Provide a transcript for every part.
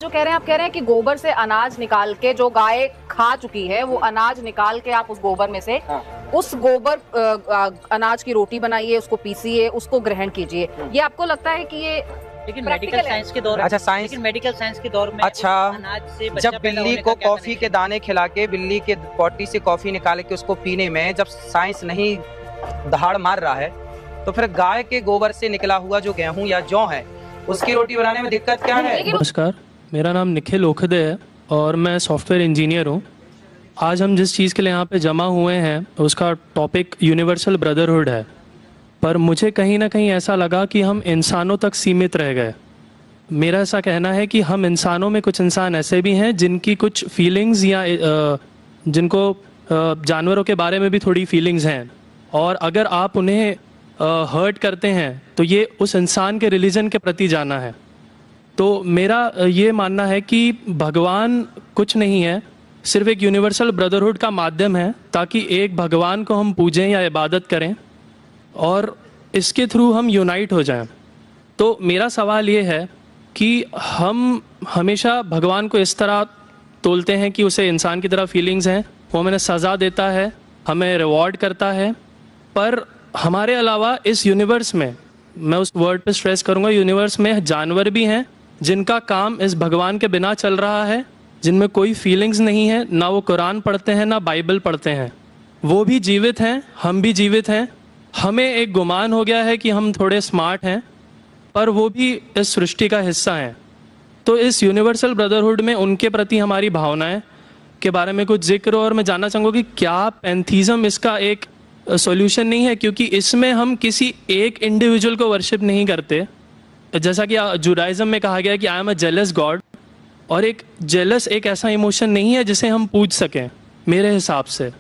जो कह रहे हैं आप कह रहे हैं कि गोबर से अनाज निकाल के जो गाय खा चुकी है वो अनाज निकाल के आप उस गोबर में से उस गोबर अनाज की रोटी बनाइए, उसको पीसिए, उसको ग्रहण कीजिए। ये आपको लगता है कि ये लेकिन मेडिकल साइंस के दौर अच्छा साइंस लेकिन मेडिकल साइंस के दौर में अच्छा अनाज से बच्चा जब पैदा बिल्ली होने को का क्या कॉफी के दाने खिला के बिल्ली के पॉटी से कॉफी निकाल के उसको पीने में जब साइंस नहीं दहाड़ मार रहा है तो फिर गाय के गोबर से निकला हुआ जो गेहूं या जौ है उसकी रोटी बनाने में दिक्कत क्या है? नमस्कार, मेरा नाम निखिल ओखदे है और मैं सॉफ्टवेयर इंजीनियर हूँ। आज हम जिस चीज़ के लिए यहाँ पे जमा हुए हैं उसका टॉपिक यूनिवर्सल ब्रदरहुड है, पर मुझे कहीं ना कहीं ऐसा लगा कि हम इंसानों तक सीमित रह गए। मेरा ऐसा कहना है कि हम इंसानों में कुछ इंसान ऐसे भी हैं जिनकी कुछ फीलिंग्स या जिनको जानवरों के बारे में भी थोड़ी फीलिंग्स हैं, और अगर आप उन्हें हर्ट करते हैं तो ये उस इंसान के रिलीजन के प्रति जाना है। तो मेरा ये मानना है कि भगवान कुछ नहीं है, सिर्फ एक यूनिवर्सल ब्रदरहुड का माध्यम है ताकि एक भगवान को हम पूजें या इबादत करें और इसके थ्रू हम यूनाइट हो जाएं। तो मेरा सवाल ये है कि हम हमेशा भगवान को इस तरह तोलते हैं कि उसे इंसान की तरह फीलिंग्स हैं, वो हमें सज़ा देता है, हमें रिवॉर्ड करता है, पर हमारे अलावा इस यूनिवर्स में, मैं उस वर्ड पे स्ट्रेस करूँगा, यूनिवर्स में जानवर भी हैं जिनका काम इस भगवान के बिना चल रहा है, जिनमें कोई फीलिंग्स नहीं है, ना वो कुरान पढ़ते हैं ना बाइबल पढ़ते हैं। वो भी जीवित हैं, हम भी जीवित हैं। हमें एक गुमान हो गया है कि हम थोड़े स्मार्ट हैं, पर वो भी इस सृष्टि का हिस्सा हैं। तो इस यूनिवर्सल ब्रदरहुड में उनके प्रति हमारी भावनाएं के बारे में कुछ जिक्र, और मैं जानना चाहूँगा कि क्या पैंथीज़म इसका एक सॉल्यूशन नहीं है, क्योंकि इसमें हम किसी एक इंडिविजुअल को वर्शिप नहीं करते। जैसा कि जुडाइज़म में कहा गया है कि I am a jealous God, और एक जेलस एक ऐसा इमोशन नहीं है जिसे हम पूज सकें मेरे हिसाब से।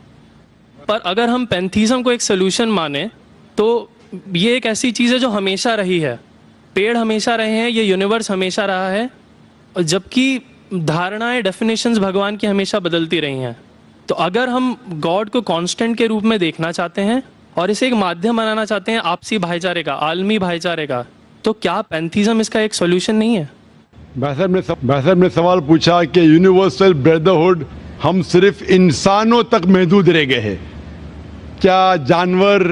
पर अगर हम पैंथीज़म को एक सोल्यूशन माने तो ये एक ऐसी चीज़ है जो हमेशा रही है। पेड़ हमेशा रहे हैं, ये यूनिवर्स हमेशा रहा है, जबकि धारणाएं, डेफिनेशंस भगवान की हमेशा बदलती रही हैं। तो अगर हम गॉड को कांस्टेंट के रूप में देखना चाहते हैं और इसे एक माध्यम बनाना चाहते हैं आपसी भाईचारे का, आलमी भाईचारे का, तो क्या पैंथीज़म इसका एक सॉल्यूशन नहीं है? भाई साहब ने सवाल पूछा कि यूनिवर्सल ब्रदरहुड हम सिर्फ इंसानों तक महदूद रह गए हैं, क्या जानवर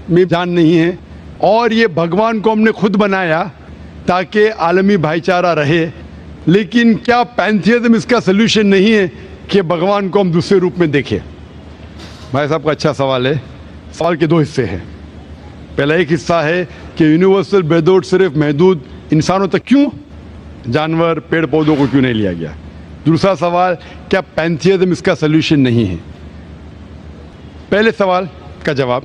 में जान नहीं है? और ये भगवान को हमने खुद बनाया ताकि आलमी भाईचारा रहे, लेकिन क्या पैंथीज़म इसका सल्यूशन नहीं है कि भगवान को हम दूसरे रूप में देखें? भाई साहब का अच्छा सवाल है। सवाल के दो हिस्से हैं। पहला एक हिस्सा है कि यूनिवर्सल ब्रदरहुड सिर्फ महदूद इंसानों तक क्यों, जानवर पेड़ पौधों को क्यों नहीं लिया गया? दूसरा सवाल, क्या पैंथीज़म इसका सल्यूशन नहीं है? पहले सवाल का जवाब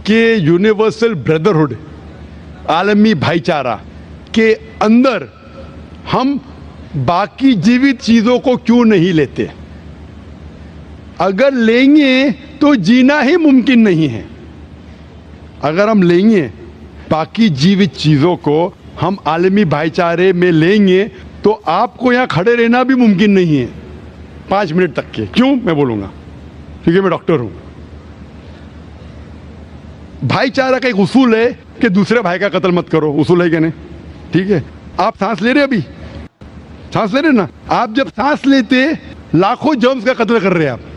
कि यूनिवर्सल ब्रदरहुड, आलमी भाईचारा के अंदर हम बाकी जीवित चीज़ों को क्यों नहीं लेते? अगर लेंगे तो जीना ही मुमकिन नहीं है। अगर हम लेंगे बाकी जीवित चीज़ों को, हम आलमी भाईचारे में लेंगे, तो आपको यहाँ खड़े रहना भी मुमकिन नहीं है 5 मिनट तक के। क्यों मैं बोलूँगा? क्योंकि मैं डॉक्टर हूँ। भाईचारा का एक उसूल है कि दूसरे भाई का कत्ल मत करो, उसूल है कि नहीं? ठीक है, आप सांस ले रहे, अभी सांस ले रहे ना, आप जब सांस लेते लाखों जर्म्स का कत्ल कर रहे हैं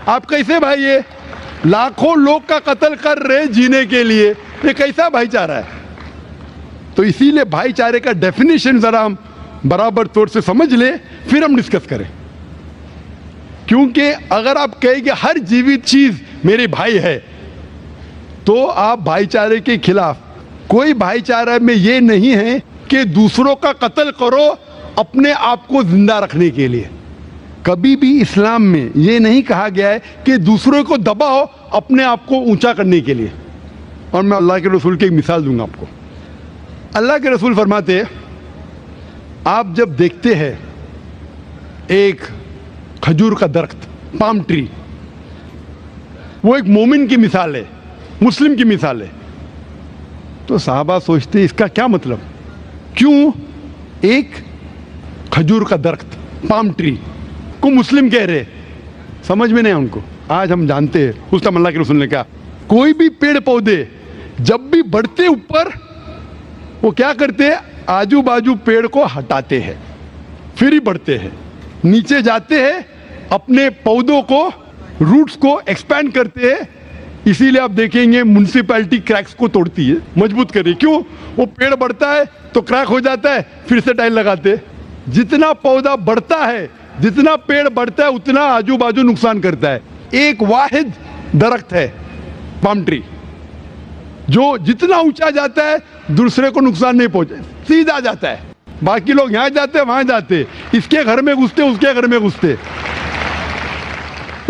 आप कैसे भाई? ये लाखों लोग का कत्ल कर रहे जीने के लिए, ये कैसा भाईचारा है? तो इसीलिए भाईचारे का डेफिनेशन जरा हम बराबर तौर से समझ ले, फिर हम डिस्कस करें। क्योंकि अगर आप कहेंगे हर जीवित चीज मेरे भाई है, तो आप भाईचारे के खिलाफ। कोई भाईचारा में ये नहीं है कि दूसरों का कत्ल करो अपने आप को जिंदा रखने के लिए। कभी भी इस्लाम में ये नहीं कहा गया है कि दूसरों को दबाओ अपने आप को ऊंचा करने के लिए। और मैं अल्लाह के रसूल की एक मिसाल दूंगा आपको। अल्लाह के रसूल फरमाते हैं, आप जब देखते हैं एक खजूर का दरख्त, पाम ट्री, वो एक मोमिन की मिसाल है, मुस्लिम की मिसाल है, तो साहबा सोचते इसका क्या मतलब? क्यों एक खजूर का दरख्त, पाम ट्री को मुस्लिम कह रहे? समझ में नहीं उनको। आज हम जानते हैं, उस टाइम अल्लाह के रसूल ने कहा कोई भी पेड़ पौधे जब भी बढ़ते ऊपर, वो क्या करते हैं? आजू बाजू पेड़ को हटाते हैं, फिर ही बढ़ते हैं, नीचे जाते हैं, अपने पौधों को, रूट्स को एक्सपैंड करते हैं। इसीलिए आप देखेंगे म्युनिसिपैलिटी क्रैक्स को तोड़ती है, मजबूत कर रही है। क्यों? वो पेड़ बढ़ता है तो क्रैक हो जाता है, फिर से टाइल लगाते हैं। जितना पौधा बढ़ता है, जितना पेड़ बढ़ता है, उतना आजू बाजू नुकसान करता है। एक वाहिद दरख्त है पाम ट्री, जो जितना ऊंचा जाता है दूसरे को नुकसान नहीं पहुंचे, सीधा जाता है। बाकी लोग यहां जाते वहां जाते, इसके घर में घुसते, उसके घर में घुसते,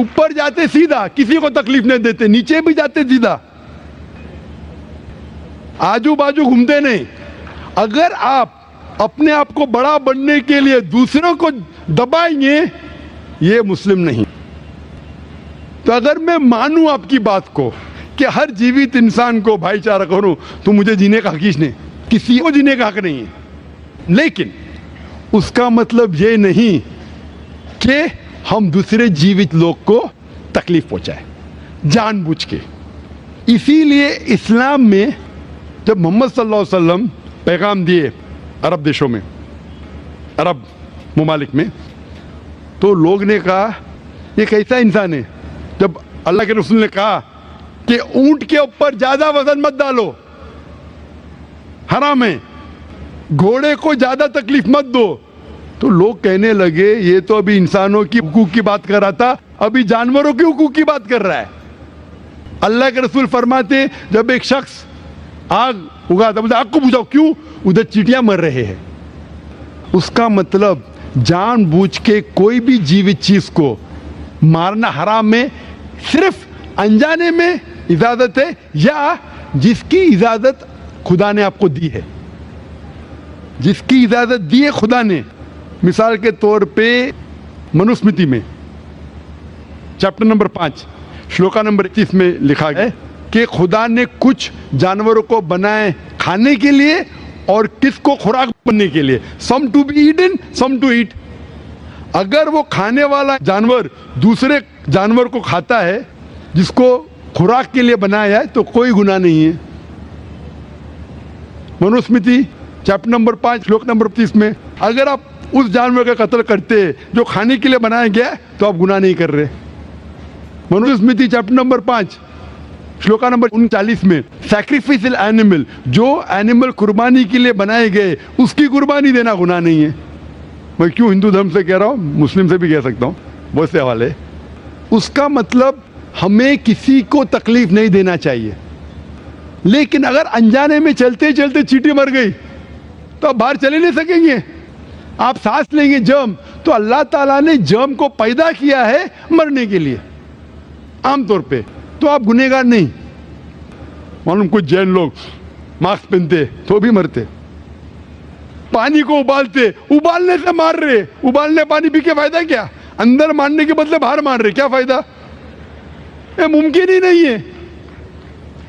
ऊपर जाते सीधा, किसी को तकलीफ नहीं देते, नीचे भी जाते सीधा, आजू बाजू घूमते नहीं। अगर आप अपने आप को बड़ा बनने के लिए दूसरों को दबाएंगे, ये मुस्लिम नहीं। तो अगर मैं मानूं आपकी बात को कि हर जीवित इंसान को भाईचारा करूं, तो मुझे जीने का हक नहीं, किसी को जीने का हक नहीं है। लेकिन उसका मतलब ये नहीं कि हम दूसरे जीवित लोग को तकलीफ पहुंचाए जानबूझ के। इसीलिए इस्लाम में जब मोहम्मद सल्लल्लाहु अलैहि वसल्लम पैगाम दिए अरब देशों में, अरब मुमालिक में, तो लोग ने कहा ये कैसा इंसान है। जब अल्लाह के रसूल ने कहा कि ऊंट के ऊपर ज्यादा वजन मत डालो, हराम है, घोड़े को ज्यादा तकलीफ मत दो, तो लोग कहने लगे ये तो अभी इंसानों की हुकूक की बात कर रहा था, अभी जानवरों के हुकूक की बात कर रहा है। अल्लाह के रसूल फरमाते जब एक शख्स आग उगाता, बोलते आग को बुझाओ, क्यों? उधर चींटियां मर रहे हैं। उसका मतलब जानबूझ के कोई भी जीवित चीज को मारना हराम में, सिर्फ अनजाने में इजाजत है, या जिसकी इजाजत खुदा ने आपको दी है, जिसकी इजाजत दी है खुदा ने। मिसाल के तौर पे मनुस्मृति में चैप्टर नंबर 5 श्लोका नंबर 31 में लिखा है कि खुदा ने कुछ जानवरों को बनाए खाने के लिए और किसको खुराक बनने के लिए, some to be eaten some to eat. अगर वो खाने वाला जानवर दूसरे जानवर को खाता है जिसको खुराक के लिए बनाया है, तो कोई गुनाह नहीं है। मनुस्मृति चैप्टर नंबर 5 श्लोक नंबर 30 में अगर आप उस जानवर का कत्ल करते जो खाने के लिए बनाया गया, तो आप गुनाह नहीं कर रहे। Manusmriti chapter number 5 shloka number 39 में सैक्रिफिशियल एनिमल, जो एनिमल कुर्बानी के लिए बनाए गए, उसकी कुर्बानी देना गुनाह नहीं है। मैं क्यों हिंदू धर्म से कह रहा हूँ, मुस्लिम से भी कह सकता हूँ, बहुत से हवाले। उसका मतलब हमें किसी को तकलीफ नहीं देना चाहिए। लेकिन अगर अनजाने में चलते चलते चींटी मर गई तो आप बाहर चले नहीं सकेंगे, आप सांस लेंगे जर्म, तो अल्लाह ताला ने जर्म को पैदा किया है मरने के लिए आमतौर पे, तो आप गुनहगार नहीं। मालूम कुछ जैन लोग मास्क पहनते तो भी मरते, पानी को उबालते, उबालने से मार रहे, उबालने पानी पी के फायदा क्या? अंदर मारने के बदले बाहर मार रहे, क्या फायदा? ये मुमकिन ही नहीं है।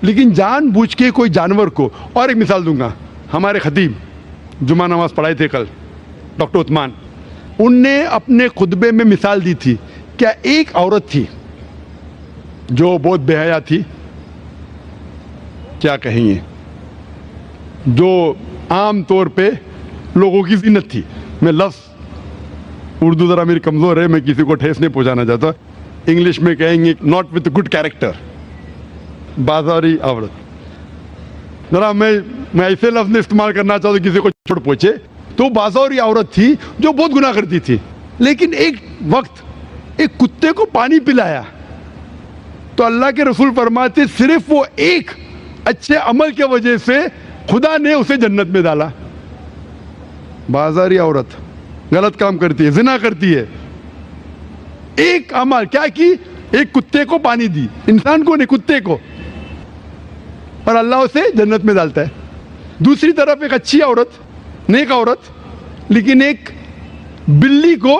लेकिन जानबूझ के कोई जानवर को, और एक मिसाल दूंगा, हमारे खतीब जुमा नमाज पढ़ाए थे कल, डॉक्टर उस्मान, उनने अपने खुतबे में मिसाल दी थी। क्या एक औरत थी जो बहुत बेहया थी, क्या कहेंगे, जो आम तौर पे लोगों की जीनत थी। मैं लफ्ज़ उर्दू ज़रा मेरी कमज़ोर है, मैं किसी को ठेस नहीं पहुंचाना चाहता, इंग्लिश में कहेंगे नॉट विथ गुड कैरेक्टर, बाजारी औरत। ज़रा मैं ऐसे लफ्ज़ नहीं इस्तेमाल करना चाहता किसी को छोड़ पहुंचे, तो बाजारी औरत थी जो बहुत गुनाह करती थी। लेकिन एक वक्त एक कुत्ते को पानी पिलाया तो अल्लाह के रसूल फरमाते सिर्फ वो एक अच्छे अमल के वजह से खुदा ने उसे जन्नत में डाला। बाजारी औरत गलत काम करती है, जिना करती है, एक अमल क्या की, एक कुत्ते को पानी दी, इंसान को नहीं कुत्ते को, और अल्लाह उसे जन्नत में डालता है। दूसरी तरफ एक अच्छी औरत, नेक औरत, लेकिन एक बिल्ली को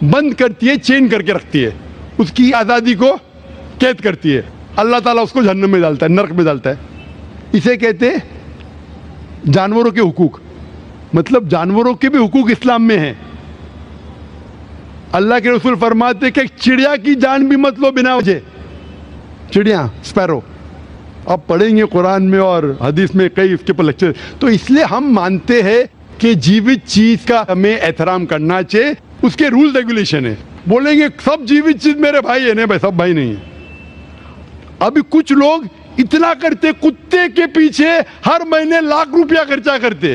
बंद करती है, चेन करके रखती है, उसकी आज़ादी को कैद करती है, अल्लाह ताला उसको जहन्नम में डालता है, नरक में डालता है। इसे कहते हैं जानवरों के हुकूक। मतलब जानवरों के भी हुकूक इस्लाम में हैं। अल्लाह के रसूल फरमाते कि चिड़िया की जान भी मत लो बिना वजह, चिड़िया स्पैरो, अब पढ़ेंगे कुरान में और हदीस में कई इसके पर लेक्चर। तो इसलिए हम मानते हैं कि जीवित चीज का हमें एहतराम करना चाहिए, उसके रूल रेगुलेशन है। बोलेंगे सब जीवित चीज मेरे भाई है, नहीं भाई सब भाई नहीं है। अभी कुछ लोग इतना करते, कुत्ते के पीछे हर महीने लाख रुपया खर्चा करते।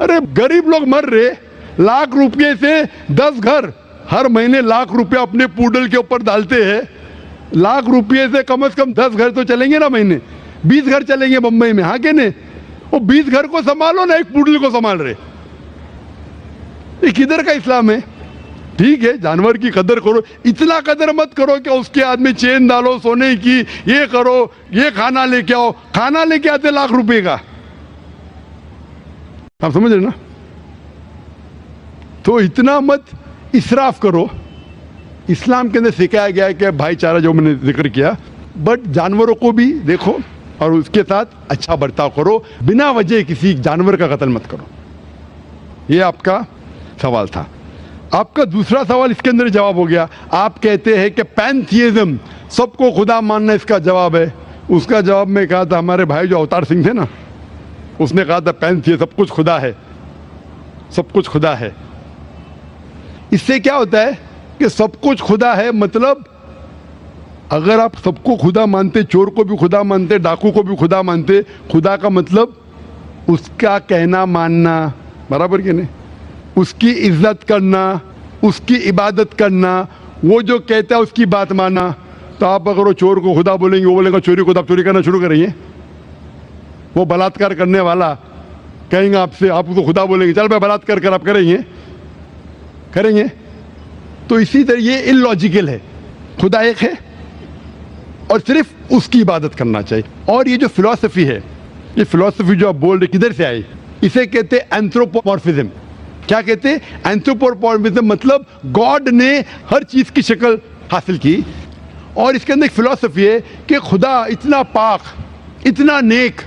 अरे गरीब लोग मर रहे, लाख रुपये से 10 घर हर महीने लाख रुपया अपने पूडल के ऊपर डालते हैं। लाख रुपये से कम 10 घर तो चलेंगे ना महीने, 20 घर चलेंगे बम्बई में, हाँ के नहीं? वो 20 घर को संभालो ना, एक पूडल को संभाल रहे। ये किधर का इस्लाम है? ठीक है, जानवर की कदर करो, इतना कदर मत करो कि उसके हाथ में चेन डालो सोने की, ये करो, ये खाना लेके आओ। खाना लेके आते लाख रुपए का, आप समझ रहे ना? तो इतना मत इसराफ करो। इस्लाम के अंदर सिखाया गया है कि भाईचारा, जो मैंने जिक्र किया, बट जानवरों को भी देखो और उसके साथ अच्छा बर्ताव करो, बिना वजह किसी जानवर का कत्ल मत करो। ये आपका सवाल था। आपका दूसरा सवाल इसके अंदर जवाब हो गया। आप कहते हैं कि पैंथियज्म, सबको खुदा मानना इसका जवाब है। उसका जवाब में कहा था, हमारे भाई जो अवतार सिंह थे ना, उसने कहा था पैंथियज्म, सब कुछ खुदा है, सब कुछ खुदा है। इससे क्या होता है कि सब कुछ खुदा है, मतलब अगर आप सबको खुदा मानते, चोर को भी खुदा मानते, डाकू को भी खुदा मानते, खुदा का मतलब उसका कहना मानना, बराबर कि नहीं? उसकी इज्जत करना, उसकी इबादत करना, वो जो कहता है उसकी बात मानना। तो आप अगर वो चोर को खुदा बोलेंगे, वो बोलेगा चोरी को, तो आप चोरी करना शुरू करेंगे। वो बलात्कार करने वाला कहेंगे आपसे, आप उसको खुदा बोलेंगे, चल मैं बलात्कार कर, आप करेंगे? तो इसी तरह ये इलॉजिकल है। खुदा एक है और सिर्फ उसकी इबादत करना चाहिए। और ये जो फिलॉसफी है, ये फिलॉसफी जो आप बोल रहे, किधर से आई? इसे कहते हैं एंथ्रोपोमॉर्फिज्म। क्या कहते हैं? एंथ्रोपोमॉर्फिज्म, मतलब गॉड ने हर चीज की शक्ल हासिल की। और इसके अंदर एक फिलॉसफी है कि खुदा इतना पाक, इतना नेक,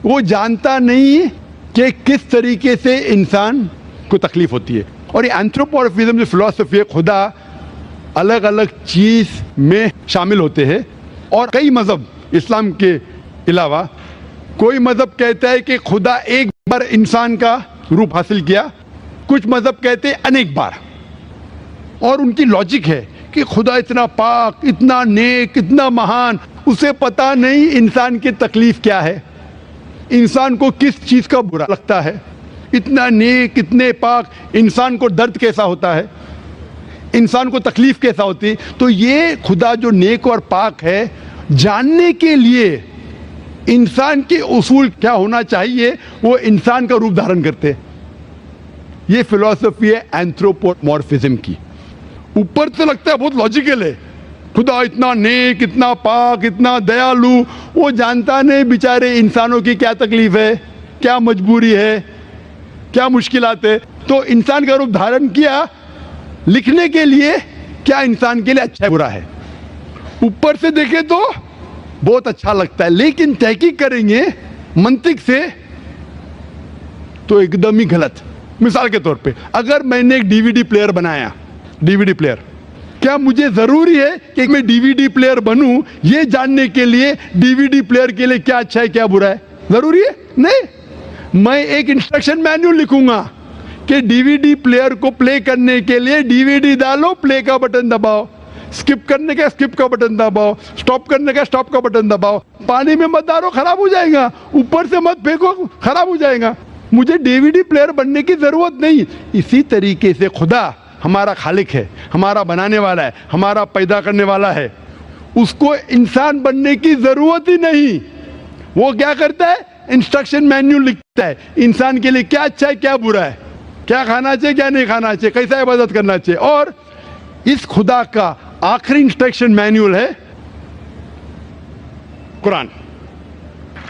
वो जानता नहीं कि किस तरीके से इंसान को तकलीफ होती है। और ये एंथ्रोपोमॉर्फिज्म जो फिलॉसफी है, खुदा अलग अलग चीज में शामिल होते हैं। और कई मजहब, इस्लाम के अलावा कोई मजहब कहता है कि खुदा एक बार इंसान का रूप हासिल किया, कुछ मजहब कहते हैं अनेक बार। और उनकी लॉजिक है कि खुदा इतना पाक, इतना नेक, इतना महान, उसे पता नहीं इंसान की तकलीफ क्या है, इंसान को किस चीज का बुरा लगता है। इतना नेक, इतने पाक, इंसान को दर्द कैसा होता है, इंसान को तकलीफ कैसा होती है। तो ये खुदा जो नेक और पाक है, जानने के लिए इंसान के उसूल क्या होना चाहिए, वो इंसान का रूप धारण करते। ये फिलॉसफी है एंथ्रोपोमॉर्फिज्म की। ऊपर से लगता है बहुत लॉजिकल है, खुदा इतना नेक, इतना पाक, इतना दयालु, वो जानता नहीं बेचारे इंसानों की क्या तकलीफ है, क्या मजबूरी है, क्या मुश्किलात है। तो इंसान का रूप धारण किया लिखने के लिए, क्या इंसान के लिए अच्छा है बुरा है। ऊपर से देखे तो बहुत अच्छा लगता है, लेकिन तहकीक करेंगे मंतिक से तो एकदम ही गलत। मिसाल के तौर पे, अगर मैंने एक डीवीडी प्लेयर बनाया, डीवीडी प्लेयर, क्या मुझे जरूरी है कि मैं डीवीडी प्लेयर बनूं ये जानने के लिए डीवीडी प्लेयर के लिए क्या अच्छा है क्या बुरा है? जरूरी है? नहीं। मैं एक इंस्ट्रक्शन मैन्युअल लिखूंगा कि डीवीडी प्लेयर को प्ले करने के लिए डीवीडी डालो, प्ले का बटन दबाओ, स्किप करने का स्किप का बटन दबाओ, स्टॉप करने का स्टॉप का बटन दबाओ। पानी में मत डालो, खराब हो जाएगा, ऊपर से मत फेंको, खराब हो जाएगा। मुझे डीवीडी प्लेयर बनने की जरूरत नहीं। इसी तरीके से खुदा हमारा खालिक है, हमारा बनाने वाला है, हमारा पैदा करने वाला है, उसको इंसान बनने की जरूरत ही नहीं। वो क्या करता है? इंस्ट्रक्शन मैन्युअल लिखता है, इंसान के लिए क्या अच्छा है क्या बुरा है, क्या खाना चाहिए क्या नहीं खाना चाहिए, कैसा इबादत करना चाहिए। और इस खुदा का आखिरी इंस्ट्रक्शन मैन्युअल है कुरान।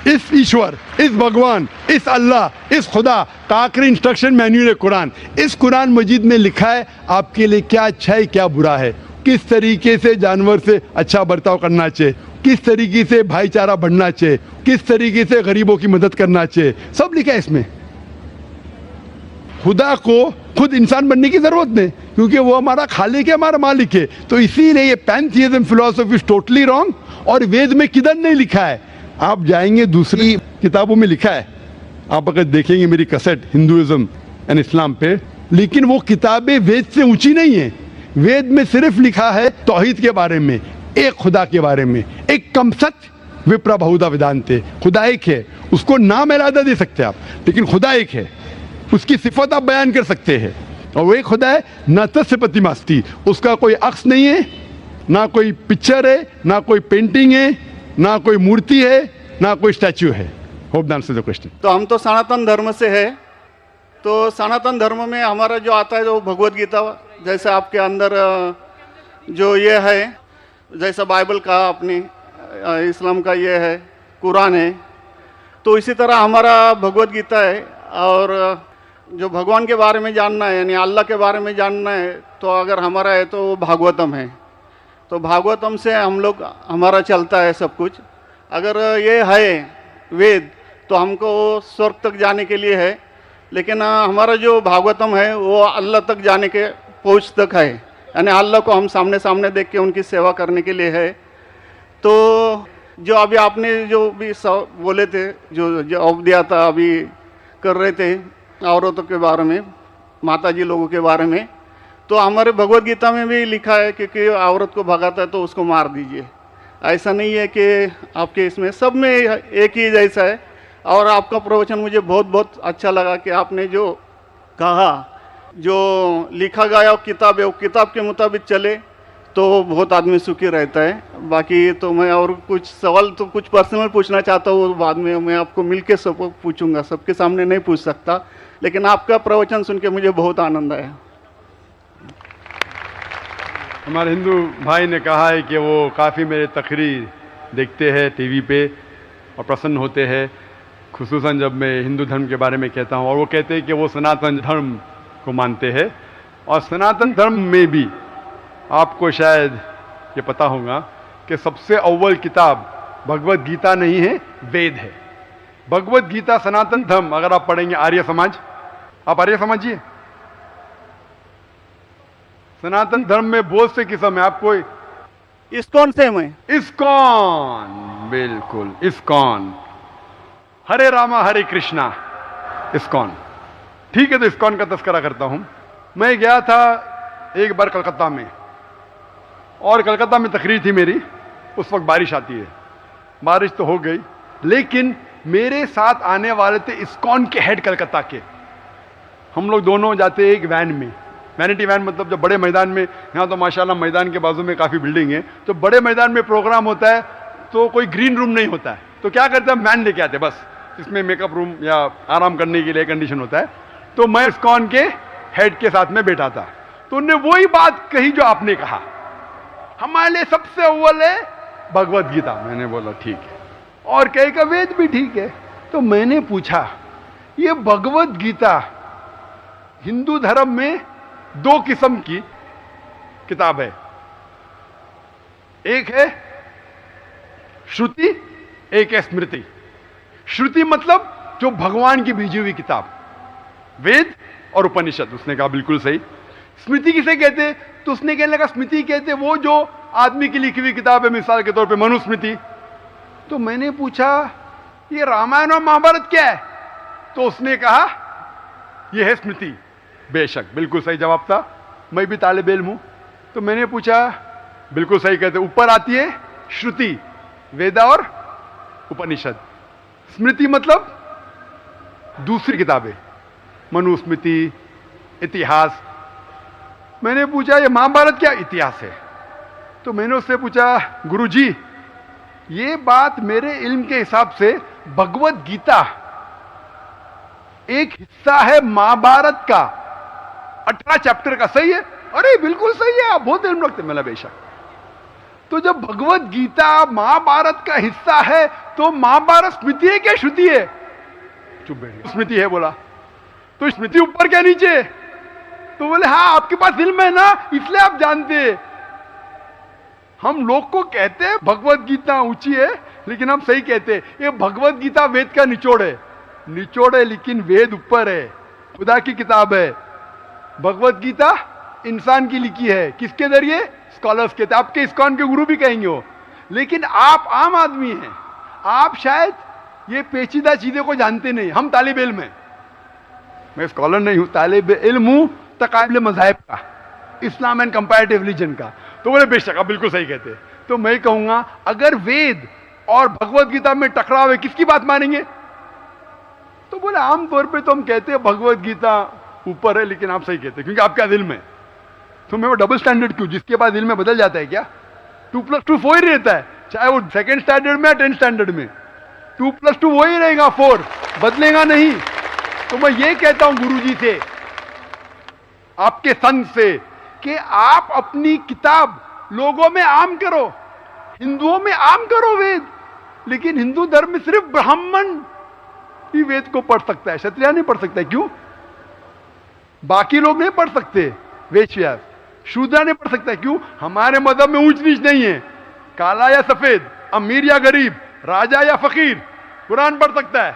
इस ईश्वर, इस भगवान, इस अल्लाह, इस खुदा का आखिरी इंस्ट्रक्शन मैन्युअल है कुरान। इस कुरान मजीद में लिखा है आपके लिए क्या अच्छा है क्या बुरा है, किस तरीके से जानवर से अच्छा बर्ताव करना चाहिए, किस तरीके से भाईचारा बढ़ना चाहिए, किस तरीके से गरीबों की मदद करना चाहिए, सब लिखा है इसमें। खुदा को खुद इंसान बनने की जरूरत नहीं, क्योंकि वो हमारा खालिक है, हमारा मालिक है। तो इसीलिए ये पैंथियज्म फिलॉसफी इज टोटली रॉन्ग। और वेद में किधर नहीं लिखा है, आप जाएंगे दूसरी किताबों में लिखा है, आप अगर देखेंगे मेरी कैसेट हिंदुइज्म एंड इस्लाम पे, लेकिन वो किताबें वेद से ऊंची नहीं है। वेद में सिर्फ लिखा है तौहीद के बारे में, एक खुदा के बारे में, एक कम सत्य विप्रा बहुधा वेदांते, खुदा एक है, उसको नाम इरादा दे सकते हैं आप, लेकिन खुदा एक है, उसकी सिफत आप बयान कर सकते हैं, और वो एक खुदा है न तस्य प्रतिमास्ति, उसका कोई अक्स नहीं है, ना कोई पिक्चर है, ना कोई पेंटिंग है, ना कोई मूर्ति है, ना कोई स्टैच्यू है। Hope that answers the question. तो हम तो सनातन धर्म से है, तो सनातन धर्म में हमारा जो आता है जो भगवत गीता, जैसे आपके अंदर जो ये है, जैसा बाइबल का अपनी इस्लाम का ये है, कुरान है, तो इसी तरह हमारा भगवत गीता है। और जो भगवान के बारे में जानना है, यानी अल्लाह के बारे में जानना है, तो अगर हमारा है तो वो भागवतम है। तो भागवतम से हम लोग हमारा चलता है सब कुछ। अगर ये है वेद तो हमको स्वर्ग तक जाने के लिए है, लेकिन हमारा जो भागवतम है वो अल्लाह तक जाने के पहुँच तक है, यानी अल्लाह को हम सामने सामने देख के उनकी सेवा करने के लिए है। तो जो अभी आपने जो भी बोले थे, जो जवाब दिया था, अभी कर रहे थे औरतों के बारे में, माता जी लोगों के बारे में, तो हमारे भगवत गीता में भी लिखा है कि औरत को भगाता है तो उसको मार दीजिए। ऐसा नहीं है कि आपके इसमें सब में एक ही जैसा है। और आपका प्रवचन मुझे बहुत बहुत अच्छा लगा कि आपने जो कहा, जो लिखा गया किताब है, वो किताब के मुताबिक चले तो बहुत आदमी सुखी रहता है। बाकी तो मैं और कुछ सवाल तो कुछ पर्सनल पूछना चाहता हूँ, बाद में मैं आपको मिलके सब पूछूंगा, सबके सामने नहीं पूछ सकता, लेकिन आपका प्रवचन सुन के मुझे बहुत आनंद आया। हमारे हिंदू भाई ने कहा है कि वो काफ़ी मेरे तकरीर देखते हैं टीवी पे और प्रसन्न होते हैं, खुसूसन जब मैं हिंदू धर्म के बारे में कहता हूँ। और वो कहते हैं कि वो सनातन धर्म को मानते हैं, और सनातन धर्म में भी आपको शायद ये पता होगा कि सबसे अव्वल किताब भगवत गीता नहीं है, वेद है। भगवत गीता सनातन धर्म, अगर आप पढ़ेंगे आर्य समाज, आप आर्य समझिए, सनातन धर्म में बहुत से किस्म है। आपको इस्कॉन से मैं इस्कॉन, बिल्कुल इस्कॉन, हरे रामा हरे कृष्णा, इस्कॉन, ठीक है। तो इस्कॉन का तस्करा करता हूं। मैं गया था एक बार कलकत्ता में, और कलकत्ता में तकरीर थी मेरी, उस वक्त बारिश आती है, बारिश तो हो गई, लेकिन मेरे साथ आने वाले थे इस्कॉन के हेड कलकत्ता के। हम लोग दोनों जाते एक वैन में, वैनिटी वैन, मतलब जब बड़े मैदान में, यहाँ तो माशाल्लाह मैदान के बाजू में काफ़ी बिल्डिंग है, तो बड़े मैदान में प्रोग्राम होता है तो कोई ग्रीन रूम नहीं होता है, तो क्या करते हैं, वैन लेके आते, बस इसमें मेकअप रूम या आराम करने के लिए कंडीशन होता है। तो मैं इस्कॉन के हेड के साथ में बैठा था, तो उन्होंने वही बात कही जो आपने कहा, हमारे लिए सबसे अव्वल है भगवत गीता। मैंने बोला ठीक है, और कहीं का वेद भी ठीक है। तो मैंने पूछा, ये भगवत गीता हिंदू धर्म में दो किस्म की किताब है, एक है श्रुति, एक है स्मृति। श्रुति मतलब जो भगवान की भेजी हुई किताब, वेद और उपनिषद। उसने कहा बिल्कुल सही। स्मृति किसे कहते, तो उसने कहने लगा स्मृति कहते वो जो आदमी की लिखी हुई किताब है, मिसाल के तौर पे मनुस्मृति। तो मैंने पूछा ये रामायण और महाभारत क्या है, तो उसने कहा यह है स्मृति। बेशक बिल्कुल सही जवाब था, मैं भी तालिब इल्म हूं। तो मैंने पूछा, बिल्कुल सही कहते, ऊपर आती है श्रुति, वेदा और उपनिषद। स्मृति मतलब दूसरी किताबें, मनुस्मृति, इतिहास। मैंने पूछा ये महाभारत क्या इतिहास है, तो मैंने उससे पूछा गुरुजी ये बात मेरे इल्म के हिसाब से भगवत गीता एक हिस्सा है महाभारत का, 18 चैप्टर का, सही है? अरे बिल्कुल सही है, आप बहुत इल्म रखते। मैंने बेशक। तो जब भगवत गीता महाभारत का हिस्सा है तो महाभारत स्मृति है क्या श्रुति है? चुप बैठ, स्मृति है बोला। तो स्मृति ऊपर क्या नीचे? तो बोले हाँ आपके पास इल्म है ना, इसलिए आप जानते हैं। हम लोग को कहते हैं भगवत गीता ऊंची है, लेकिन हम सही कहते हैं ये भगवत गीता वेद का निचोड़ है। निचोड़ है लेकिन वेद ऊपर है, खुदा की किताब है। भगवत गीता इंसान की लिखी है, किसके जरिए? स्कॉलर्स कहते हैं, आपके इस्कॉन के गुरु भी कहेंगे वो। लेकिन आप आम आदमी हैं, आप शायद ये पेचीदा चीज़ों को जानते नहीं। हम तालिब इल्म हैं, मैं स्कॉलर नहीं हूँ, तालिब इल्म हूँ तकाबिल मज़ाहिब का, इस्लाम एंड कंपैरेटिव रिलीजन का। तो बोले बेशक आप बिल्कुल सही कहते। तो मैं कहूँगा अगर वेद और भगवत गीता में टकराव है, किसकी बात मानेंगे? तो बोले आमतौर पे तो हम कहते हैं भगवत गीता ऊपर है, लेकिन आप सही कहते हैं क्योंकि आपके पास इल्म है। तो मैं वो डबल स्टैंडर्ड क्यों? जिसके बाद इल्म में बदल जाता है क्या? 2+2 4 ही रहता है, चाहे वो सेकंड स्टैंडर्ड में या 10th स्टैंडर्ड में 2+2 वही रहेगा, 4 बदलेगा नहीं। तो मैं ये कहता हूं गुरुजी से, आपके संत से, कि आप अपनी किताब लोगों में आम करो, हिंदुओं में आम करो वेद। लेकिन हिंदू धर्म में सिर्फ ब्राह्मण ही वेद को पढ़ सकता है, क्षत्रिय नहीं पढ़ सकता। क्यों? बाकी लोग नहीं पढ़ सकते, वैश्य शूद्र नहीं पढ़ सकता। क्यों? हमारे मजहब में ऊंच नीच नहीं है, काला या सफेद, अमीर या गरीब, राजा या फकीर, कुरान पढ़ सकता है।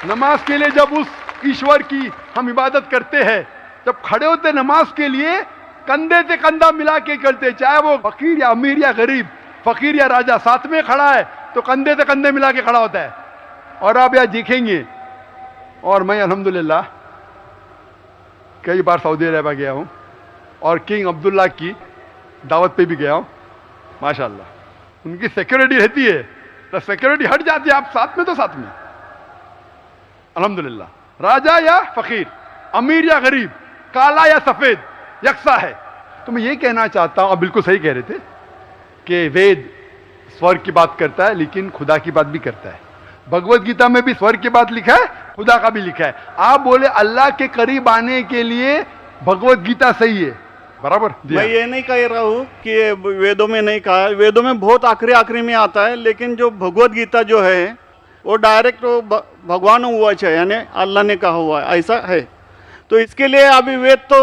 नमाज के लिए जब उस ईश्वर की हम इबादत करते हैं, जब खड़े होते नमाज के लिए कंधे से कंधा मिला के करते, चाहे वो फकीर या अमीर या गरीब, फकीर या राजा साथ में खड़ा है तो कंधे से कंधे मिला के खड़ा होता है। और आप यहाँ देखेंगे, और मैं अल्हम्दुलिल्लाह कई बार सऊदी अरब गया हूँ और किंग अब्दुल्ला की दावत पे भी गया हूँ, माशाल्लाह उनकी सिक्योरिटी रहती है, तो सिक्योरिटी हट जाती है, आप साथ में तो साथ में अल्हम्दुलिल्लाह, राजा या फकीर, अमीर या गरीब, काला या सफेद, यकसा है। तो मैं ये कहना चाहता हूँ, आप बिल्कुल सही कह रहे थे कि वेद स्वर्ग की बात करता है लेकिन खुदा की बात भी करता है। भगवत गीता में भी स्वर्ग की बात लिखा है, खुदा का भी लिखा है। आप बोले अल्लाह के करीब आने के लिए भगवत गीता सही है, बराबर। मैं ये नहीं कह रहा हूँ कि वेदों में नहीं कहा है, वेदों में बहुत आखिरी में आता है, लेकिन जो भगवत गीता जो है वो डायरेक्ट भगवान हुआ है, यानी अल्लाह ने कहा हुआ है, ऐसा है। तो इसके लिए अभी वेद तो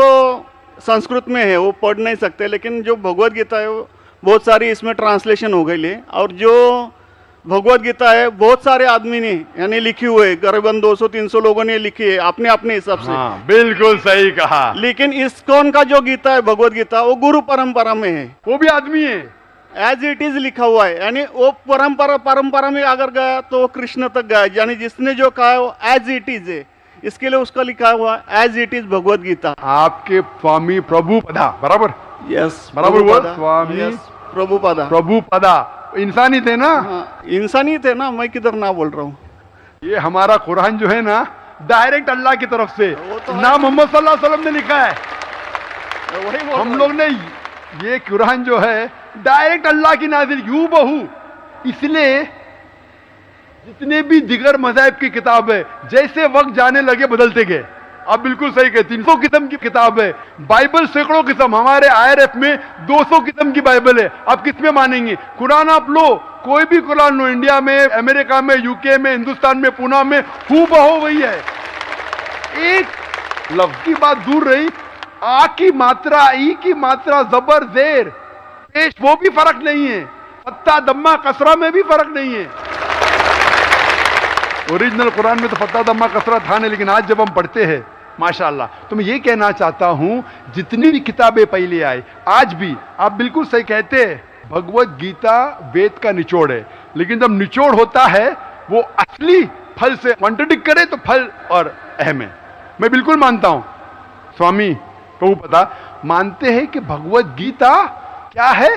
संस्कृत में है, वो पढ़ नहीं सकते, लेकिन जो भगवत गीता है वो बहुत सारी इसमें ट्रांसलेशन हो गई है। और जो भगवत गीता है बहुत सारे आदमी ने यानी लिखी हुई है, करीबन 200-300 लोगों ने लिखी है अपने अपने हिसाब से। हाँ, बिल्कुल सही कहा। लेकिन इस्कॉन का जो गीता है भगवत गीता, वो गुरु परंपरा में है, वो भी आदमी है, एज इट इज लिखा हुआ है, यानी वो परंपरा में अगर गया तो कृष्ण तक गया, यानी जिसने जो कहा है वो एज इट इज है, इसके लिए उसका लिखा हुआ as it is Bhagavad Gita. आपके स्वामी प्रभुपदा, बराबर, यस बराबर हुआ, स्वामी प्रभुपदा, प्रभुपदा इंसानी थे ना? हाँ, इंसानी थे ना, मैं किधर ना बोल रहा हूँ। ये हमारा कुरान जो है ना, डायरेक्ट अल्लाह की तरफ से तो ना मोहम्मद सल्लल्लाहु अलैहि वसल्लम ने लिखा है, वही हम लोग ने ये कुरान जो है डायरेक्ट अल्लाह की नाज़िल यूं बहू। इसलिए जितने भी दिगर मज़ाहिब की किताब है, जैसे वक्त जाने लगे बदलते गए। आप बिल्कुल सही कहते, 300 किस्म की किताब है, बाइबल सैकड़ों किस्म, हमारे IRF में 200 किस्म की बाइबल है। आप किस में मानेंगे? कुरान आप लो, कोई भी कुरान लो, इंडिया में, अमेरिका में, यूके में, हिंदुस्तान में, पूना में, हूबहू वही है। एक लफ्ज की बात दूर रही, आ की मात्रा, ई की मात्रा, जबर जेर पेश, वो भी फर्क नहीं है, फत्ता दम्मा कसरा में भी फर्क नहीं है। ओरिजिनल कुरान में तो फत्ता दम्मा कसरा था नहीं, लेकिन आज जब हम पढ़ते हैं माशाअल्लाह। तो मैं ये कहना चाहता हूं, जितनी भी किताबें पहले आई, आज भी आप बिल्कुल सही कहते हैं, भगवत गीता वेद का निचोड़ है, लेकिन जब निचोड़ होता है वो असली फल से कॉन्ट्रडिक्ट करे तो फल और अहम है। मैं बिल्कुल मानता हूं, स्वामी प्रभुपदा मानते हैं कि भगवत गीता क्या है,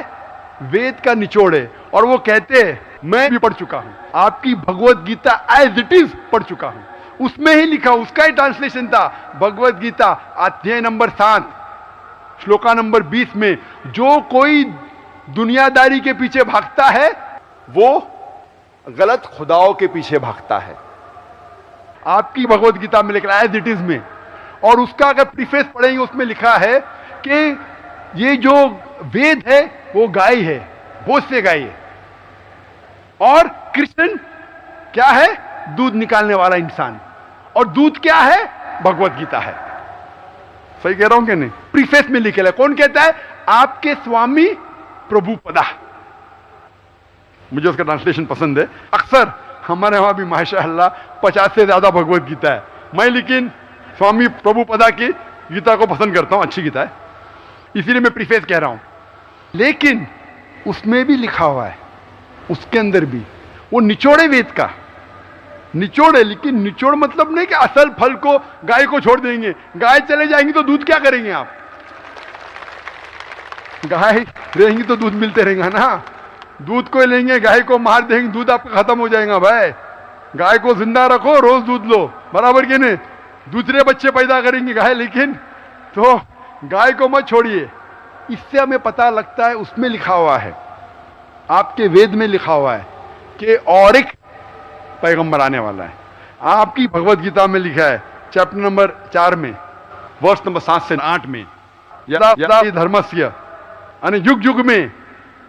वेद का निचोड़ है। और वो कहते हैं, मैं भी पढ़ चुका हूं, आपकी Bhagavad Gita as it is पढ़ चुका हूं, उसमें ही लिखा, उसका ही ट्रांसलेशन था। भगवत गीता अध्याय नंबर 7 श्लोका नंबर 20 में, जो कोई दुनियादारी के पीछे भागता है वो गलत खुदाओं के पीछे भागता है। आपकी भगवत गीता में लिखा एज इट इज में, और उसका अगर प्रीफेस पढ़ेंगे उसमें लिखा है कि ये जो वेद है वो गाय है, भोज से गाय है, और कृष्ण क्या है, दूध निकालने वाला इंसान, और दूध क्या है, भगवत गीता है। सही कह रहा हूं कि नहीं? प्रीफेस में लिखे है, कौन कहता है? आपके स्वामी प्रभुपदा। मुझे उसका ट्रांसलेशन पसंद है। अक्सर हमारे वहां भी माशाअल्लाह 50 से ज्यादा भगवत गीता है, मैं लेकिन स्वामी प्रभुपदा की गीता को पसंद करता हूं, अच्छी गीता है, इसीलिए मैं प्रीफेस कह रहा हूं। लेकिन उसमें भी लिखा हुआ है, उसके अंदर भी वो निचोड़े वेद का, निचोड़े, लेकिन निचोड़ मतलब नहीं कि असल फल को गाय को छोड़ देंगे। गाय चले जाएंगी तो दूध क्या करेंगे आप? गाय रहेंगी तो दूध मिलते रहेगा ना। दूध को लेंगे, गाय को मार देंगे, दूध आपका खत्म हो जाएगा भाई। गाय को जिंदा रखो, रोज दूध लो, बराबर के नहीं? दूसरे बच्चे पैदा करेंगे गाय, लेकिन तो गाय को मत छोड़िए। इससे हमें पता लगता है, उसमें लिखा हुआ है, आपके वेद में लिखा हुआ है कि और एक पैगंबर आने वाला है। आपकी भगवत गीता में लिखा है चैप्टर नंबर 4 में वर्ष नंबर 7 से 8 में, यदा धर्मस्य, यानी युग युग में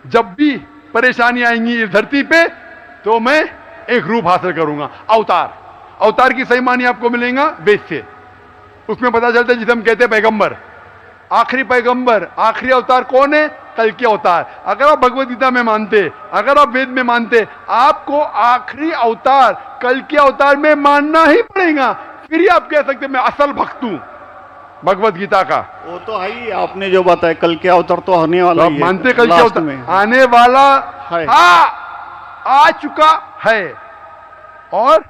जब भी परेशानी आएंगी इस धरती पे तो मैं एक रूप हासिल करूंगा, अवतार। अवतार की सही मानी आपको मिलेगा वेद से। उसमें पता चलता है जिसे हम कहते हैं पैगंबर, आखिरी पैगंबर, आखिरी अवतार कौन है? कल के अवतार। अगर आप भगवत गीता में मानते, अगर आप वेद में मानते, आपको आखिरी अवतार कल के अवतार में मानना ही पड़ेगा, फिर ही आप कह सकते मैं असल भक्त हूं भगवत गीता का। वो तो है ही, आपने जो बताया कल के अवतार तो आने वाला ही है। मानते कल के अवतार में आने वाला है, आ चुका है। और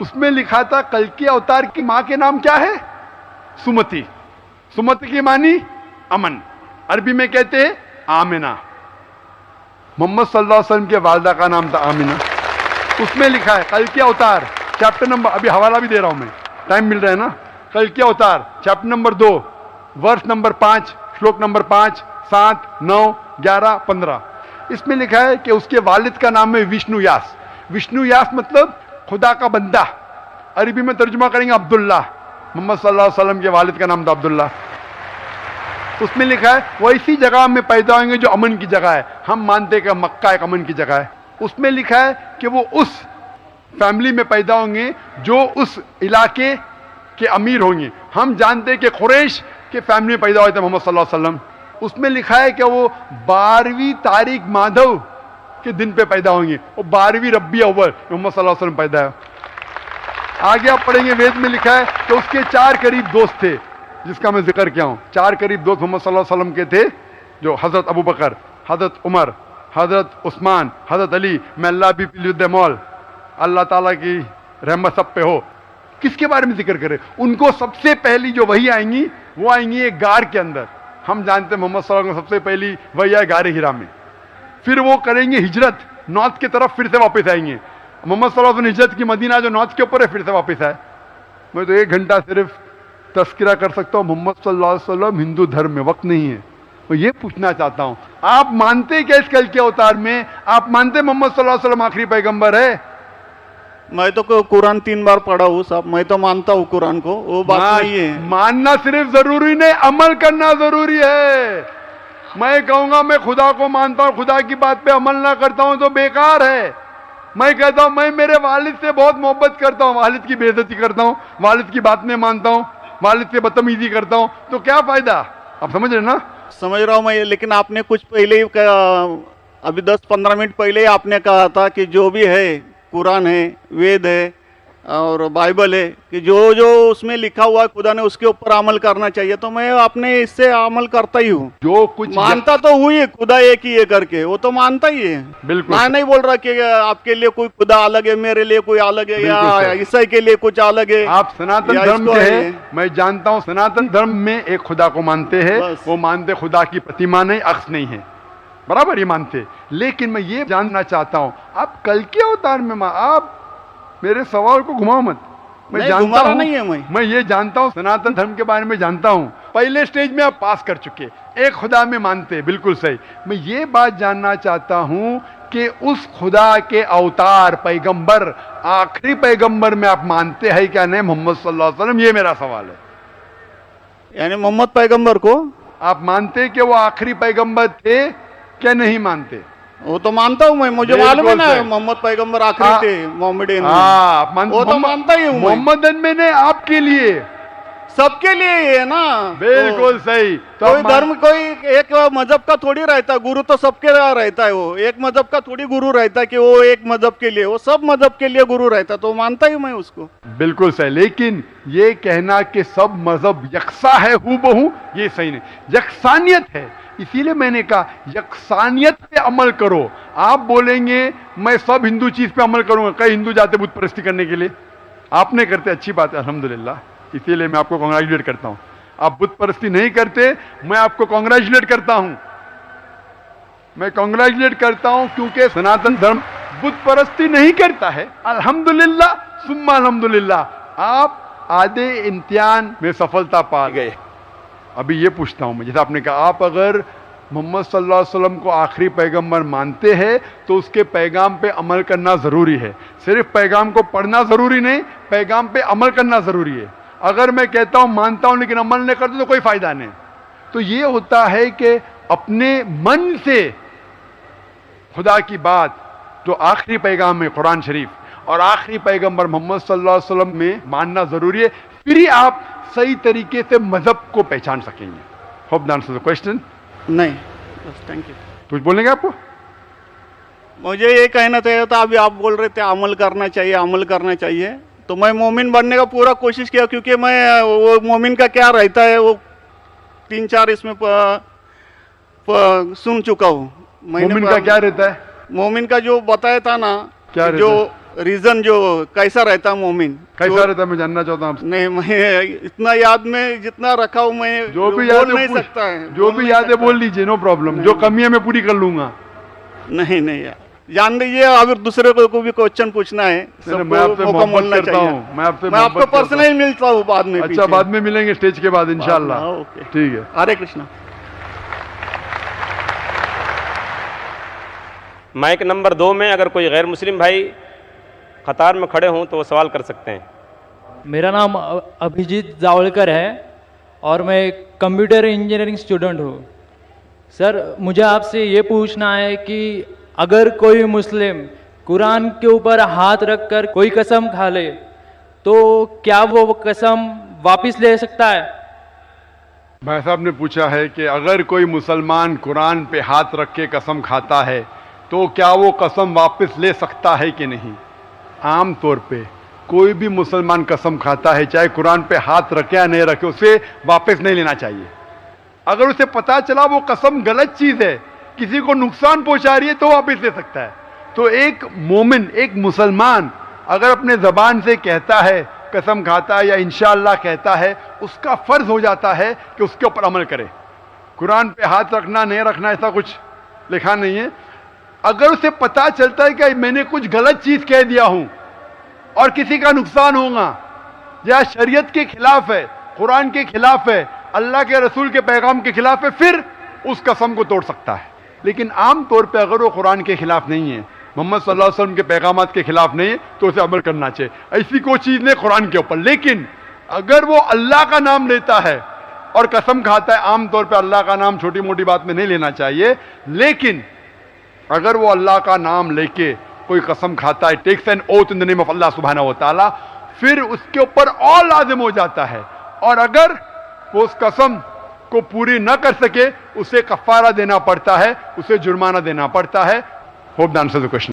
उसमें लिखा था कल के अवतार की मां के नाम क्या है? सुमति। सुमति की मानी अमन, अरबी में कहते हैं आमिना। मोहम्मद सल्लल्लाहु अलैहि वसल्लम के वालदा का नाम था आमिना। उसमें लिखा है कल के अवतार, चैप्टर नंबर, अभी हवाला भी दे रहा हूं मैं, टाइम मिल रहा है ना। कल के अवतार चैप्टर नंबर 2 वर्ष नंबर 5 श्लोक नंबर 5, 7, 9, 11, 15। इसमें लिखा है कि उसके वालिद का नाम है विष्णु यास। विष्णु यास मतलब खुदा का बंदा, अरबी में तर्जुमा करेंगे अब्दुल्ला। मोहम्मद सल्लल्लाहु अलैहि वसल्लम के वालिद का नाम था अब्दुल्ला। उसमें लिखा है वो इसी जगह में पैदा होंगे जो अमन की जगह है। हम मानते हैं कि मक्का एक अमन की जगह है। उसमें लिखा है कि वो उस फैमिली में पैदा होंगे जो उस इलाके के अमीर होंगे। हम जानते हैं कि कुरैश के फैमिली में पैदा हुए थे मोहम्मद सल्लल्लाहु अलैहि वसल्लम। उसमें लिखा है कि वो 12वीं तारीख माधव के दिन पे पैदा होंगे, वो 12वीं रब्बी अव्वल मोहम्मद सल्लल्लाहु अलैहि वसल्लम पैदा है। आगे आप पढ़ेंगे, वेद में लिखा है कि उसके 4 करीब दोस्त थे, जिसका मैं जिक्र किया हूं। 4 करीब दोस्त मोहम्मद सल्लल्लाहु अलैहि वसल्लम के थे, जो हजरत अबू बकर, हजरत उमर, हजरत उस्मान, हजरत अली। मैं अल्लाह भी मौल, अल्लाह ताला की रहमत सब पे हो। किसके बारे में जिक्र करें? उनको सबसे पहली जो वही आएंगी वो आएंगी एक गार के अंदर। हम जानते हैं मोहम्मद सल्लल्लाहु अलैहि वसल्लम सबसे पहली वही आए गारे हिरा में। फिर वो करेंगे हिजरत, नॉर्थ की तरफ फिर से वापस आएंगे। मोहम्मद सल्लल्लाहु अलैहि वसल्लम हिजरत की मदीना जो नॉर्थ के ऊपर है, फिर से वापस आए। मैं तो 1 घंटा सिर्फ तस्करा कर सकता हूँ। मोहम्मद सल्लल्लाहु अलैहि वसल्लम हिंदू धर्म में, वक्त नहीं है। मैं ये पूछना चाहता हूँ, आप मानते क्या इस कल के अवतार में? आप मानते मोहम्मद सल्लल्लाहु अलैहि वसल्लम आखिरी पैगंबर है? मैं तो कुरान 3 बार पढ़ा हूँ साहब, मैं तो मानता हूँ कुरान को, वो बात नहीं है। मानना सिर्फ जरूरी नहीं, अमल करना जरूरी है। मैं कहूंगा मैं खुदा को मानता हूँ, खुदा की बात पे अमल ना करता हूँ तो बेकार है। मैं कहता हूँ मैं मेरे वालिद से बहुत मोहब्बत करता हूँ, वालिद की बेइज्जती करता हूँ, वालिद की बात नहीं मानता हूँ, वालिद से बदतमीजी करता हूँ, तो क्या फायदा? आप समझ रहे ना? समझ रहा हूँ मैं, लेकिन आपने कुछ पहले ही अभी 10-15 मिनट पहले ही आपने कहा था कि जो भी है, कुरान है, वेद है और बाइबल है, कि जो जो उसमें लिखा हुआ है खुदा ने उसके ऊपर अमल करना चाहिए। तो मैं अपने इससे अमल करता ही हूँ। जो कुछ मानता तो हुई है, खुदा एक ही है करके, वो तो मानता ही है। बिल्कुल, मैं नहीं बोल रहा कि आपके लिए कोई खुदा अलग है, मेरे लिए कोई अलग है, या ईसाई के लिए कुछ अलग है। आप सनातन धर्म के हैं, मैं जानता हूँ सनातन धर्म में एक खुदा को मानते हैं। वो मानते खुदा की प्रतिमा नहीं, अक्स नहीं है, बराबर ये मानते। लेकिन मैं ये जानना चाहता हूँ, आप कल के अवतार में आप मेरे सवाल को घुमाओ मत। मैं जानता हूँ, नहीं है मैं ये जानता हूँ, सनातन धर्म के बारे में जानता हूँ। पहले स्टेज में आप पास कर चुके, एक खुदा में मानते, बिल्कुल सही। मैं ये बात जानना चाहता हूँ कि उस खुदा के अवतार पैगंबर, आखिरी पैगंबर में आप मानते हैं क्या नहीं मोहम्मद सल्लल्लाहु अलैहि वसल्लम? ये मेरा सवाल है। यानी मोहम्मद पैगंबर को आप मानते कि वो आखिरी पैगंबर थे क्या नहीं मानते? वो तो मानता हूँ मैं, मुझे मालूम है ना मोहम्मद पैगंबर आखिरी थे, मोहम्मदन। वो तो मानता ही हूँ। मोहम्मदन में ने आपके लिए, सबके लिए है ना। बिल्कुल सही। तो कोई धर्म, कोई एक मजहब का थोड़ी रहता है गुरु, तो सबके रहता है। वो एक मजहब का थोड़ी गुरु रहता है कि वो एक मजहब के लिए, वो सब मजहब के लिए गुरु रहता, तो मानता ही मैं उसको। बिल्कुल सही। लेकिन ये कहना कि सब मजहब यकसा है हूबहू, ये सही नहीं। यकसानियत है, इसीलिए मैंने कहा यकसानियत पे अमल करो। आप बोलेंगे मैं सब हिंदू चीज पे अमल करूंगा, कई हिंदू जाते बुत परस्ती करने के लिए, आप नहीं करते, अच्छी बात है अल्हम्दुलिल्लाह, इसीलिए मैं आपको कांग्रेचुलेट करता हूं। आप बुत परस्ती नहीं करते, मैं आपको कांग्रेचुलेट करता हूं, मैं कांग्रेचुलेट करता हूं, क्योंकि सनातन धर्म बुत परस्ती नहीं करता है। अल्हम्दुलिल्लाह सुम्मा अल्हम्दुलिल्लाह आप आधे इम्तिहान में सफलता पा गए। अभी ये पूछता हूं मैं, जैसे आपने कहा, आप अगर मोहम्मद सल्लल्लाहु अलैहि वसल्लम को आखिरी पैगंबर मानते हैं तो उसके पैगाम पे अमल करना ज़रूरी है। सिर्फ पैगाम को पढ़ना ज़रूरी नहीं, पैगाम पे अमल करना ज़रूरी है। अगर मैं कहता हूं मानता हूं लेकिन अमल नहीं करता तो कोई फ़ायदा नहीं। तो ये होता है कि अपने मन से खुदा की बात जो आखिरी पैगाम है कुरान शरीफ और आखिरी पैगंबर मोहम्मद सल्लल्लाहु अलैहि वसल्लम में मानना ज़रूरी है, फिर ही आप सही तरीके से मज़हब को पहचान सकेंगे। Hope that answers the question. नहीं, बस थैंक यू। कुछ बोलेंगे आपको? मुझे ये कहना चाहिए था, अभी आप बोल रहे थे अमल करना चाहिए, अमल करना चाहिए, तो मैं मोमिन बनने का पूरा कोशिश किया, क्योंकि मैं वो मोमिन का क्या रहता है वो 3-4 इसमें सुन चुका हूँ। मोमिन का क्या रहता है? मोमिन का जो बताया था ना, क्या रहता जो रीजन जो कैसा रहता है मोमिन, कैसा रहता है मैं जानना चाहता हूँ आपसे। नहीं, मैं इतना याद में जितना रखा हूँ मैं जो भी याद बोल नहीं है सकता है, जो भी याद है बोल लीजिए, नो प्रॉब्लम। जो कमी है मैं पूरी कर लूंगा। नहीं नहीं यार, जान दीजिए, अगर दूसरे को भी क्वेश्चन पूछना है मैं आपसे मौका मिलना मोहब्बत करता चाहिए। हूँ, मैं आपसे मैं आपको मोहब्बत करता हूँ। पर्सनली मिलता हूँ बाद में। अच्छा, बाद में मिलेंगे स्टेज के बाद इंशाल्लाह। ओके, ठीक है। हरे कृष्णा। माइक नंबर 2 में अगर कोई गैर मुस्लिम भाई कतार में खड़े हों तो वो सवाल कर सकते हैं। मेरा नाम अभिजीत जावलकर है और मैं कंप्यूटर इंजीनियरिंग स्टूडेंट हूँ। सर, मुझे आपसे ये पूछना है कि अगर कोई मुस्लिम कुरान के ऊपर हाथ रखकर कोई कसम खा ले तो क्या वो कसम वापस ले सकता है? भाई साहब ने पूछा है कि अगर कोई मुसलमान कुरान पे हाथ रख के कसम खाता है तो क्या वो कसम वापस ले सकता है कि नहीं। आम तौर पे कोई भी मुसलमान कसम खाता है, चाहे कुरान पे हाथ रखे या नहीं रखे, उसे वापस नहीं लेना चाहिए। अगर उसे पता चला वो कसम गलत चीज़ है, किसी को नुकसान पहुंचा रही है, तो वापस ले सकता है। तो एक मोमिन, एक मुसलमान अगर अपने ज़बान से कहता है, कसम खाता है या इंशाअल्लाह कहता है, उसका फ़र्ज हो जाता है कि उसके ऊपर अमल करे। कुरान पे हाथ रखना नहीं रखना ऐसा कुछ लिखा नहीं है। अगर उसे पता चलता है कि मैंने कुछ गलत चीज़ कह दिया हूं और किसी का नुकसान होगा या शरीयत के खिलाफ है, कुरान के खिलाफ है, अल्लाह के रसूल के पैगाम के खिलाफ है, फिर उस कसम को तोड़ सकता है। लेकिन आम तौर पे अगर वो कुरान के खिलाफ नहीं है, मोहम्मद सल्लल्लाहु अलैहि वसल्लम के पैगामात के खिलाफ नहीं है, तो उसे अमल करना चाहिए। ऐसी कोई चीज़ नहीं कुरान के ऊपर। लेकिन अगर वो अल्लाह का नाम लेता है और कसम खाता है, आम तौर पर अल्लाह का नाम छोटी मोटी बात में नहीं लेना चाहिए, लेकिन अगर वो अल्लाह का नाम लेके कोई कसम खाता है, takes an oath in the name of Allah सुब्हानहू व तआला, फिर उसके ऊपर और लाजिम हो जाता है। और अगर वो उस कसम को पूरी न कर सके, उसे कफारा देना पड़ता है, उसे जुर्माना देना पड़ता है। Hope the answer the question.